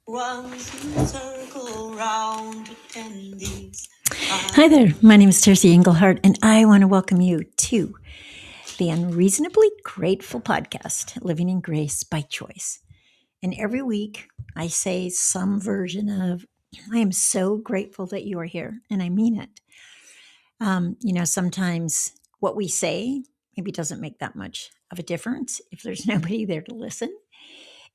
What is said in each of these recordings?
Runs in a circle round attendees. Hi there, my name is Tercy Engelhardt, and I want to welcome you to the Unreasonably Grateful podcast, Living in Grace by Choice. And every week I say some version of, I am so grateful that you are here, and I mean it. Sometimes what we say maybe doesn't make that much of a difference if there's nobody there to listen.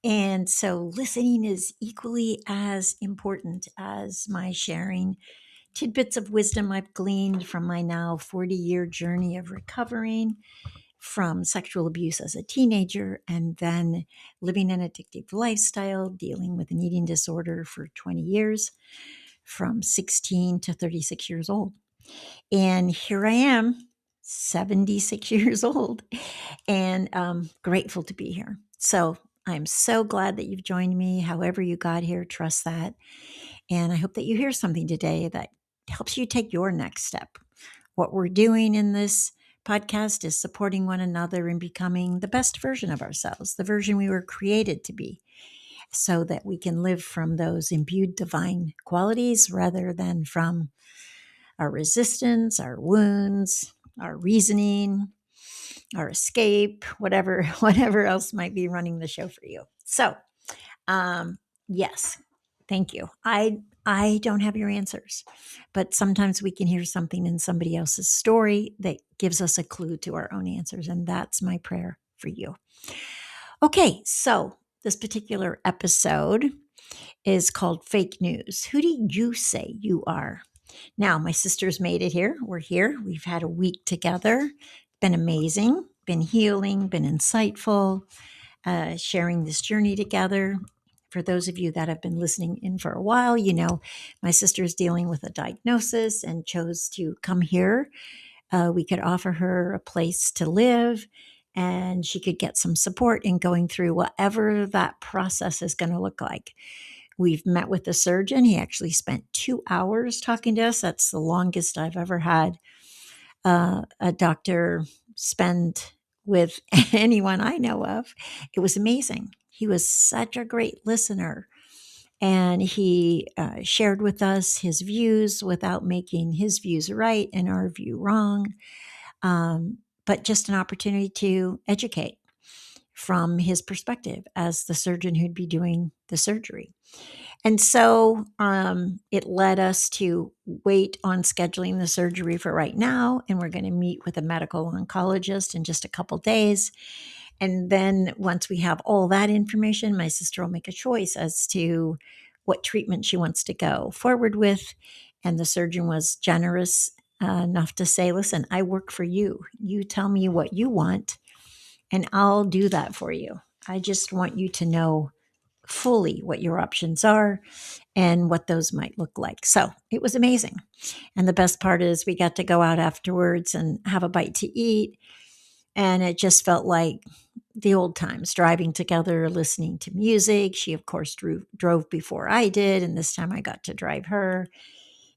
And so listening is equally as important as my sharing tidbits of wisdom I've gleaned from my now 40-year journey of recovering from sexual abuse as a teenager and then living an addictive lifestyle, dealing with an eating disorder for 20 years, from 16 to 36 years old. And here I am, 76 years old, and grateful to be here. So I'm so glad that you've joined me. However you got here, trust that. And I hope that you hear something today that helps you take your next step. What we're doing in this podcast is supporting one another in becoming the best version of ourselves, the version we were created to be, so that we can live from those imbued divine qualities rather than from our resistance, our wounds, our reasoning, our escape, whatever else might be running the show for you. So, yes, thank you. I don't have your answers, but sometimes we can hear something in somebody else's story that gives us a clue to our own answers, and that's my prayer for you. Okay, so this particular episode is called Fake News. Who do you say you are? Now, my sisters made it here. We're here. We've had a week together. Been amazing, been healing, been insightful, sharing this journey together. For those of you that have been listening in for a while, you know my sister is dealing with a diagnosis and chose to come here. We could offer her a place to live and she could get some support in going through whatever that process is going to look like. We've met with the surgeon. He actually spent 2 hours talking to us. That's the longest I've ever had a doctor spend with anyone I know of. It was amazing. He was such a great listener. And he shared with us his views without making his views right and our view wrong, but just an opportunity to educate from his perspective as the surgeon who'd be doing the surgery. And so it led us to wait on scheduling the surgery for right now. And we're going to meet with a medical oncologist in just a couple days. And then once we have all that information, my sister will make a choice as to what treatment she wants to go forward with. And the surgeon was generous enough to say, listen, I work for you. You tell me what you want, and I'll do that for you. I just want you to know fully what your options are and what those might look like. So it was amazing. And the best part is we got to go out afterwards and have a bite to eat. And it just felt like the old times, driving together, listening to music. She, of course, drove before I did. And this time I got to drive her.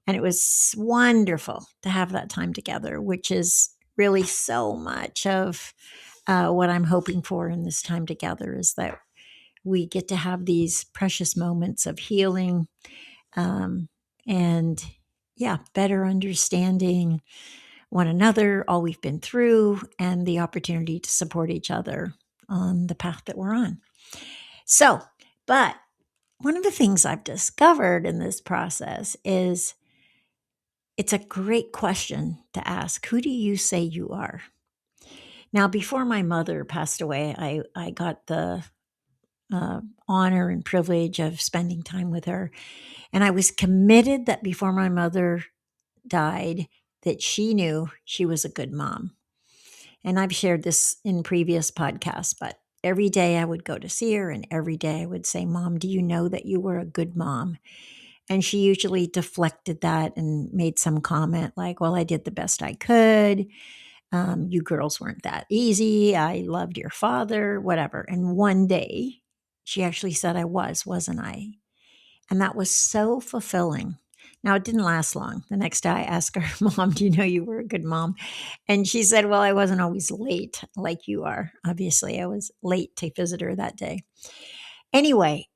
And it was wonderful to have that time together, which is really so much of what I'm hoping for in this time together, is that we get to have these precious moments of healing and, yeah, better understanding one another, all we've been through, and the opportunity to support each other on the path that we're on. So, but one of the things I've discovered in this process is it's a great question to ask. Who do you say you are? Now, before my mother passed away, I got the honor and privilege of spending time with her. And I was committed that before my mother died, that she knew she was a good mom. And I've shared this in previous podcasts, but every day I would go to see her and every day I would say, Mom, do you know that you were a good mom? And she usually deflected that and made some comment like, well, I did the best I could. You girls weren't that easy. I loved your father, whatever. And one day she actually said I wasn't I? And that was so fulfilling. Now, it didn't last long. The next day I asked her, Mom, do you know you were a good mom? And she said, well, I wasn't always late like you are. Obviously, I was late to visit her that day. Anyway,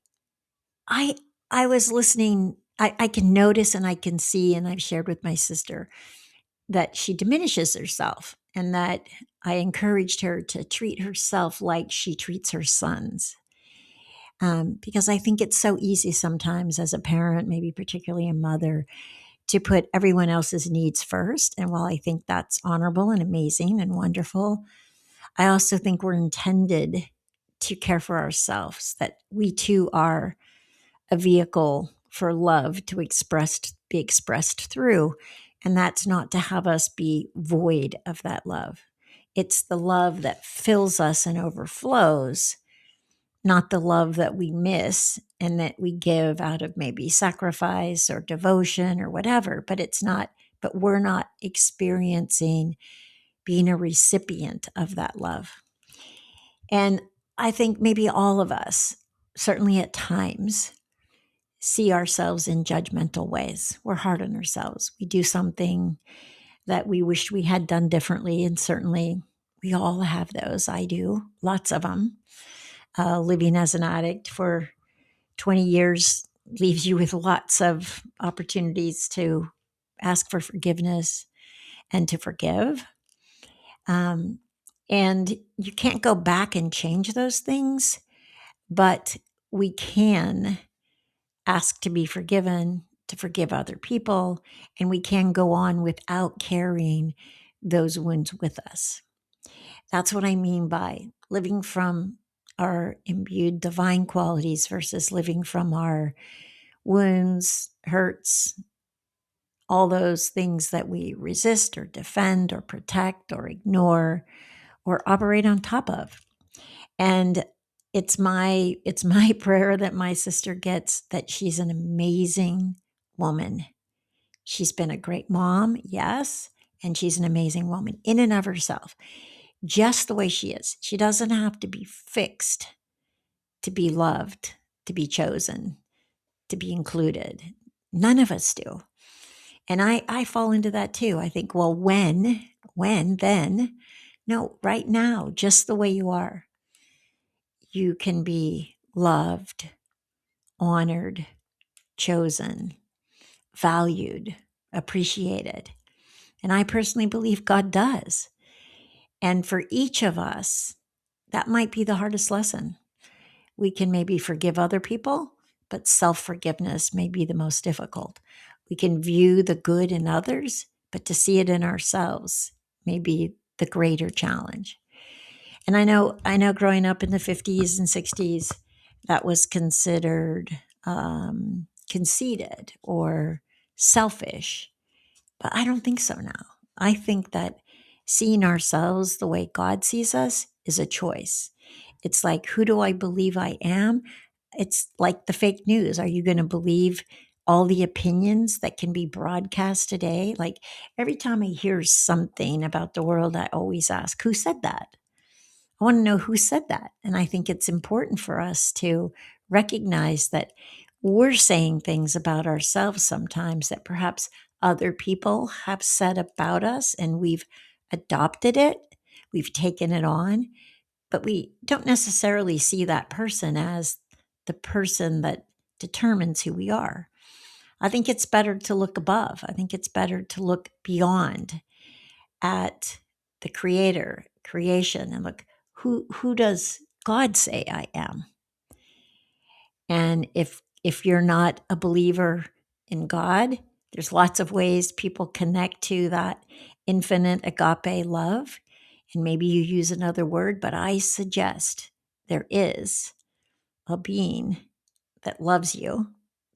I I was listening. I can notice and I can see, and I've shared with my sister that she diminishes herself, and that I encouraged her to treat herself like she treats her sons. Because I think it's so easy sometimes as a parent, maybe particularly a mother, to put everyone else's needs first. And while I think that's honorable and amazing and wonderful, I also think we're intended to care for ourselves, that we too are a vehicle for love to be expressed through. And that's not to have us be void of that love. It's the love that fills us and overflows, not the love that we miss and that we give out of maybe sacrifice or devotion or whatever. But we're not experiencing being a recipient of that love. And I think maybe all of us, certainly at times, see ourselves in judgmental ways. We're hard on ourselves. We do something that we wish we had done differently. And certainly we all have those. I do, lots of them. Living as an addict for 20 years leaves you with lots of opportunities to ask for forgiveness and to forgive. Um, and you can't go back and change those things, but we can ask to be forgiven, to forgive other people, and we can go on without carrying those wounds with us. That's what I mean by living from our imbued divine qualities versus living from our wounds, hurts, all those things that we resist or defend or protect or ignore or operate on top of. And it's my prayer that my sister gets that she's an amazing woman. She's been a great mom, yes, and she's an amazing woman in and of herself, just the way she is. She doesn't have to be fixed to be loved, to be chosen, to be included. None of us do. And I fall into that too. I think, well, then? No, right now, just the way you are, you can be loved, honored, chosen, valued, appreciated. And I personally believe God does. And for each of us, that might be the hardest lesson. We can maybe forgive other people, but self forgiveness may be the most difficult. We can view the good in others, but to see it in ourselves may be the greater challenge. And I know growing up in the 50s and 60s, that was considered conceited or selfish. But I don't think so now. I think that seeing ourselves the way God sees us is a choice. It's like, who do I believe I am? It's like the fake news. Are you going to believe all the opinions that can be broadcast today? Like every time I hear something about the world, I always ask, who said that? I want to know who said that. And I think it's important for us to recognize that we're saying things about ourselves sometimes that perhaps other people have said about us and we've adopted it, we've taken it on, but we don't necessarily see that person as the person that determines who we are. I think it's better to look above. I think it's better to look beyond at the creator, creation, and look, who does God say I am? And if you're not a believer in God, there's lots of ways people connect to that infinite agape love. And maybe you use another word, but I suggest there is a being that loves you,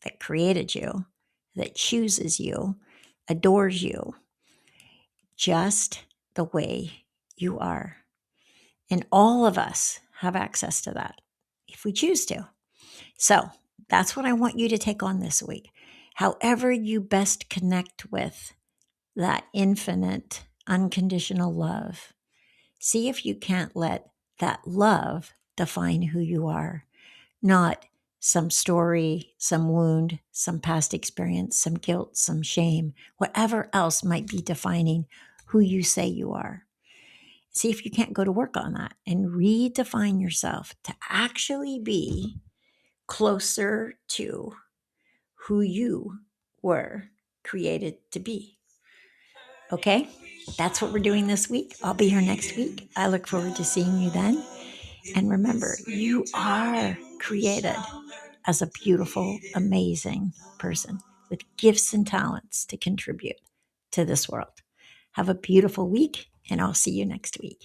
that created you, that chooses you, adores you, just the way you are. And all of us have access to that if we choose to. So that's what I want you to take on this week. However, you best connect with that infinite, unconditional love, see if you can't let that love define who you are, not some story, some wound, some past experience, some guilt, some shame, whatever else might be defining who you say you are. See if you can't go to work on that and redefine yourself to actually be closer to who you were created to be. Okay? That's what we're doing this week. I'll be here next week. I look forward to seeing you then. And remember, you are created as a beautiful, amazing person with gifts and talents to contribute to this world. Have a beautiful week, and I'll see you next week.